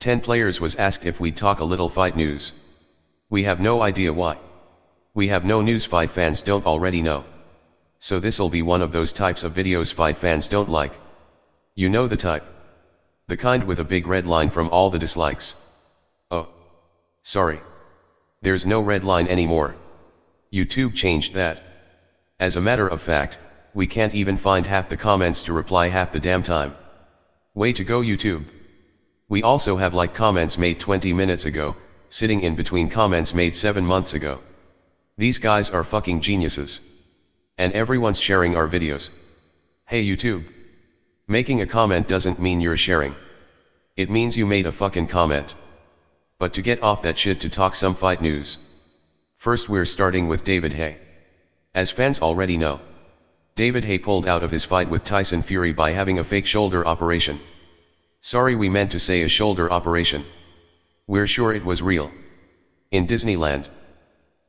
10 players was asked if we'd talk a little fight news. We have no idea why. We have no news fight fans don't already know. So this'll be one of those types of videos fight fans don't like. You know the type. The kind with a big red line from all the dislikes. Oh. Sorry. There's no red line anymore. YouTube changed that. As a matter of fact, we can't even find half the comments to reply half the damn time. Way to go YouTube. We also have like comments made 20 minutes ago, sitting in between comments made 7 months ago. These guys are fucking geniuses. And everyone's sharing our videos. Hey YouTube. Making a comment doesn't mean you're sharing. It means you made a fucking comment. But to get off that shit to talk some fight news. First we're starting with David Haye. As fans already know, David Haye pulled out of his fight with Tyson Fury by having a fake shoulder operation. Sorry, we meant to say a shoulder operation. We're sure it was real. In Disneyland.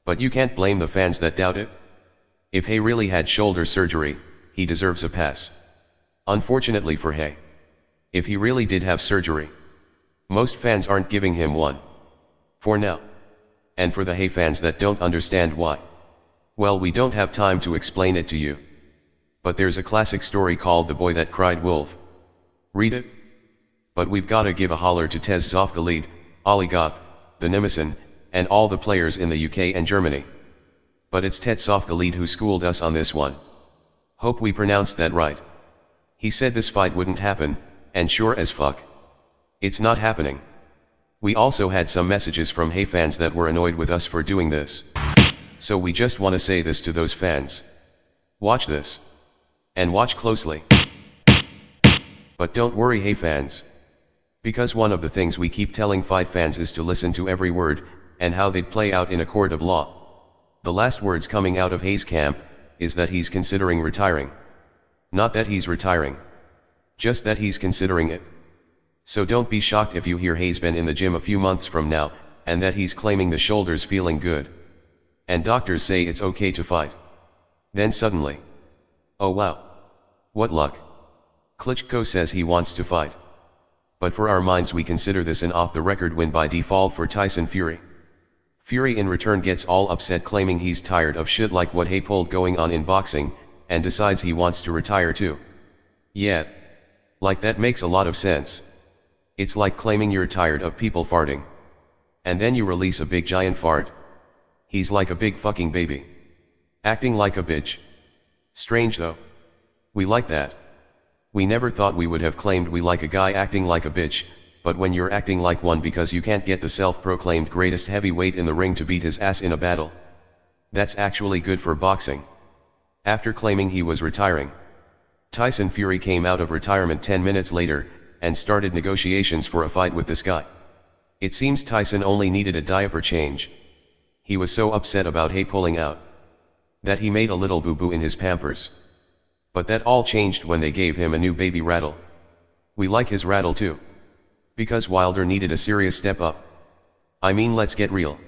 But you can't blame the fans that doubt it. If Haye really had shoulder surgery, he deserves a pass. Unfortunately for Haye, if he really did have surgery, most fans aren't giving him one. For now. And for the Haye fans that don't understand why, well, we don't have time to explain it to you. But there's a classic story called The Boy That Cried Wolf. Read it? But we've gotta give a holler to Tez Zofgalid, Ollie Goth, the Nemesis, and all the players in the UK and Germany. But it's Ted Zofgalid who schooled us on this one. Hope we pronounced that right. He said this fight wouldn't happen, and sure as fuck, it's not happening. We also had some messages from Haye fans that were annoyed with us for doing this. So we just wanna say this to those fans. Watch this. And watch closely. But don't worry Haye fans. Because one of the things we keep telling fight fans is to listen to every word, and how they'd play out in a court of law. The last words coming out of Haye's camp, is that he's considering retiring. Not that he's retiring. Just that he's considering it. So don't be shocked if you hear Haye's been in the gym a few months from now, and that he's claiming the shoulder's feeling good. And doctors say it's okay to fight. Then suddenly. Oh wow. What luck. Klitschko says he wants to fight. But for our minds we consider this an off-the-record win by default for Tyson Fury. Fury in return gets all upset claiming he's tired of shit like what Haye pulled going on in boxing, and decides he wants to retire too. Yeah. Like that makes a lot of sense. It's like claiming you're tired of people farting. And then you release a big giant fart. He's like a big fucking baby. Acting like a bitch. Strange though. We like that. We never thought we would have claimed we like a guy acting like a bitch, but when you're acting like one because you can't get the self-proclaimed greatest heavyweight in the ring to beat his ass in a battle. That's actually good for boxing. After claiming he was retiring, Tyson Fury came out of retirement 10 minutes later, and started negotiations for a fight with this guy. It seems Tyson only needed a diaper change. He was so upset about Haye pulling out, that he made a little boo-boo in his Pampers. But that all changed when they gave him a new baby rattle. We like his rattle too. Because Wilder needed a serious step up. I mean, let's get real.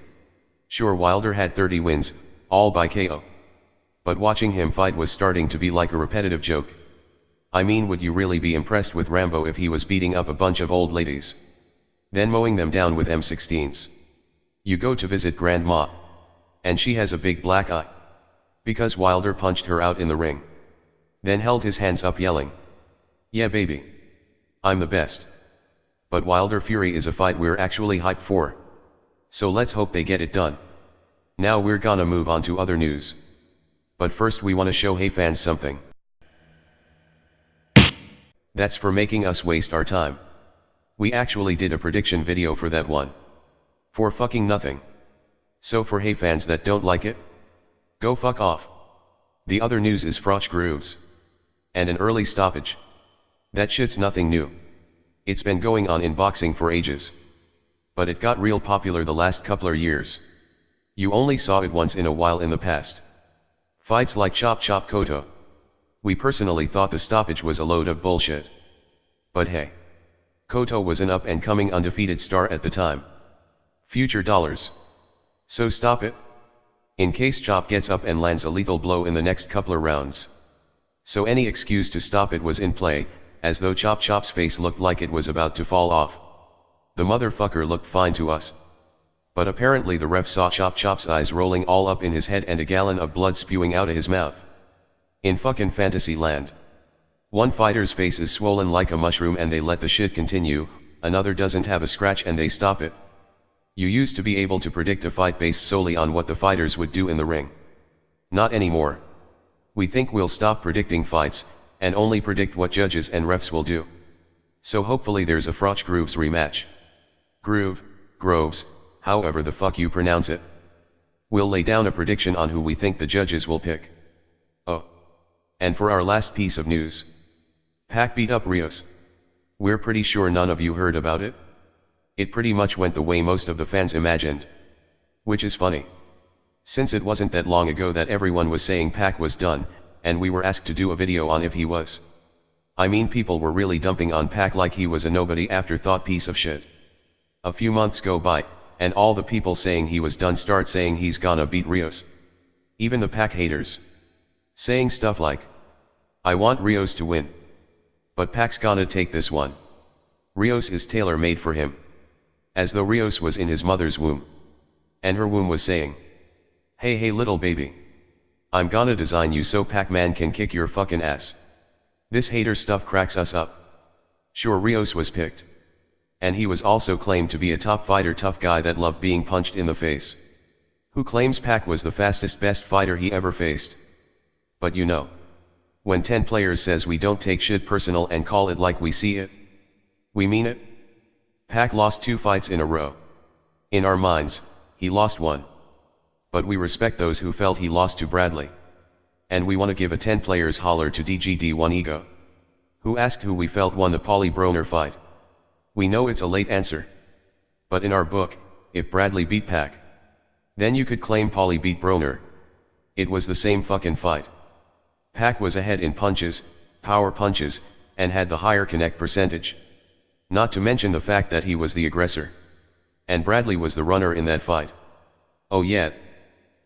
Sure, Wilder had 30 wins, all by KO. But watching him fight was starting to be like a repetitive joke. I mean, would you really be impressed with Rambo if he was beating up a bunch of old ladies, then mowing them down with M16s? You go to visit Grandma, and she has a big black eye. Because Wilder punched her out in the ring. Then held his hands up yelling, "Yeah baby. I'm the best." But Wilder Fury is a fight we're actually hyped for. So let's hope they get it done. Now we're gonna move on to other news. But first we wanna show Haye fans something. That's for making us waste our time. We actually did a prediction video for that one. For fucking nothing. So for Haye fans that don't like it, go fuck off. The other news is Froch Grooves. And an early stoppage. That shit's nothing new. It's been going on in boxing for ages. But it got real popular the last couple of years. You only saw it once in a while in the past. Fights like Chop Chop Koto. We personally thought the stoppage was a load of bullshit. But hey. Koto was an up and coming undefeated star at the time. Future dollars. So stop it. In case Chop gets up and lands a lethal blow in the next couple of rounds. So any excuse to stop it was in play, as though Chop Chop's face looked like it was about to fall off. The motherfucker looked fine to us. But apparently the ref saw Chop Chop's eyes rolling all up in his head and a gallon of blood spewing out of his mouth. In fucking fantasy land. One fighter's face is swollen like a mushroom and they let the shit continue, another doesn't have a scratch and they stop it. You used to be able to predict a fight based solely on what the fighters would do in the ring. Not anymore. We think we'll stop predicting fights, and only predict what judges and refs will do. So hopefully there's a Froch Grooves rematch. Groves, however the fuck you pronounce it. We'll lay down a prediction on who we think the judges will pick. Oh. And for our last piece of news. Pac beat up Rios. We're pretty sure none of you heard about it. It pretty much went the way most of the fans imagined. Which is funny. Since it wasn't that long ago that everyone was saying Pac was done, and we were asked to do a video on if he was. I mean, people were really dumping on Pac like he was a nobody afterthought piece of shit. A few months go by, and all the people saying he was done start saying he's gonna beat Rios. Even the Pac haters. Saying stuff like, I want Rios to win. But Pac's gonna take this one. Rios is tailor-made for him. As though Rios was in his mother's womb. And her womb was saying, hey little baby. I'm gonna design you so Pac-Man can kick your fucking ass. This hater stuff cracks us up. Sure, Rios was picked. And he was also claimed to be a top fighter, tough guy that loved being punched in the face. Who claims Pac was the fastest best fighter he ever faced. But you know. When 10 players says we don't take shit personal and call it like we see it. We mean it. Pac lost 2 fights in a row. In our minds, he lost one. But we respect those who felt he lost to Bradley. And we want to give a 10 players holler to DGD1 Ego. Who asked who we felt won the Paulie Broner fight. We know it's a late answer. But in our book, if Bradley beat Pac, then you could claim Paulie beat Broner. It was the same fucking fight. Pac was ahead in punches, power punches, and had the higher connect percentage. Not to mention the fact that he was the aggressor. And Bradley was the runner in that fight. Oh yeah.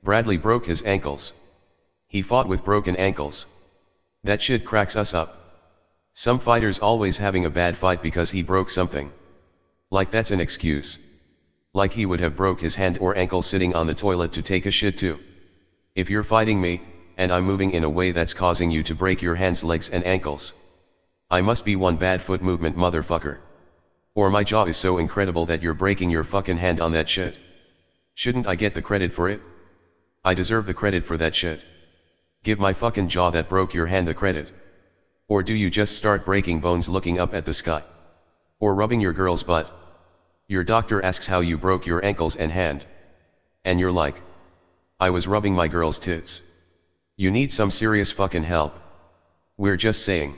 Bradley broke his ankles. He fought with broken ankles. That shit cracks us up. Some fighters always having a bad fight because he broke something. Like that's an excuse. Like he would have broke his hand or ankle sitting on the toilet to take a shit too. If you're fighting me, and I'm moving in a way that's causing you to break your hands, legs and ankles, I must be one bad foot movement motherfucker. Or my jaw is so incredible that you're breaking your fucking hand on that shit. Shouldn't I get the credit for it? I deserve the credit for that shit. Give my fucking jaw that broke your hand the credit. Or do you just start breaking bones looking up at the sky? Or rubbing your girl's butt? Your doctor asks how you broke your ankles and hand. And you're like, I was rubbing my girl's tits. You need some serious fucking help. We're just saying.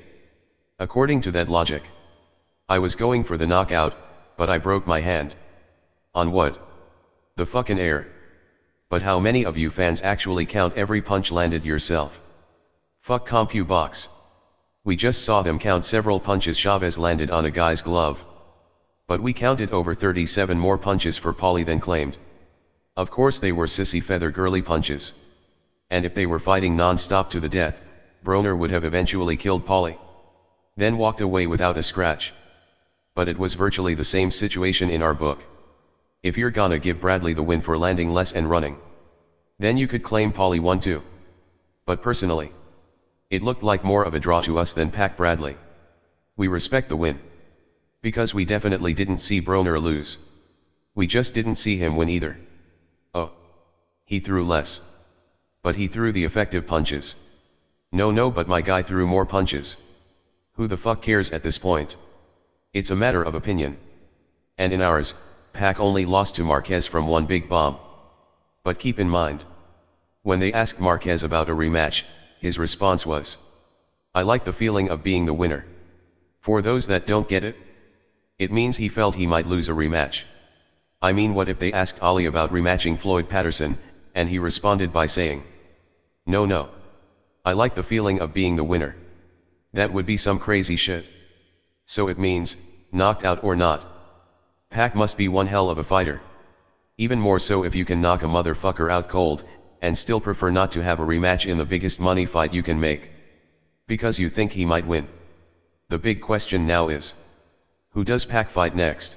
According to that logic, I was going for the knockout, but I broke my hand. On what? The fucking air. But how many of you fans actually count every punch landed yourself? Fuck compu box. We just saw them count several punches Chavez landed on a guy's glove. But we counted over 37 more punches for Paulie than claimed. Of course they were sissy feather girly punches. And if they were fighting non-stop to the death, Broner would have eventually killed Paulie. Then walked away without a scratch. But it was virtually the same situation in our book. If you're gonna give Bradley the win for landing less and running, then you could claim Paulie won too. But personally, it looked like more of a draw to us than Pac Bradley. We respect the win. Because we definitely didn't see Broner lose. We just didn't see him win either. Oh. He threw less. But he threw the effective punches. No, but my guy threw more punches. Who the fuck cares at this point? It's a matter of opinion. And in ours, Pac only lost to Marquez from one big bomb. But keep in mind, when they asked Marquez about a rematch, his response was, I like the feeling of being the winner. For those that don't get it, it means he felt he might lose a rematch. I mean, what if they asked Ali about rematching Floyd Patterson, and he responded by saying, No. I like the feeling of being the winner. That would be some crazy shit. So it means, knocked out or not, Pac must be one hell of a fighter. Even more so if you can knock a motherfucker out cold, and still prefer not to have a rematch in the biggest money fight you can make. Because you think he might win. The big question now is, who does Pac fight next?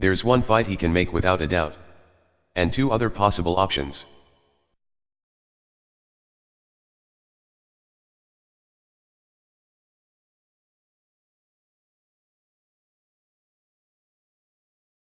There's one fight he can make without a doubt. And two other possible options.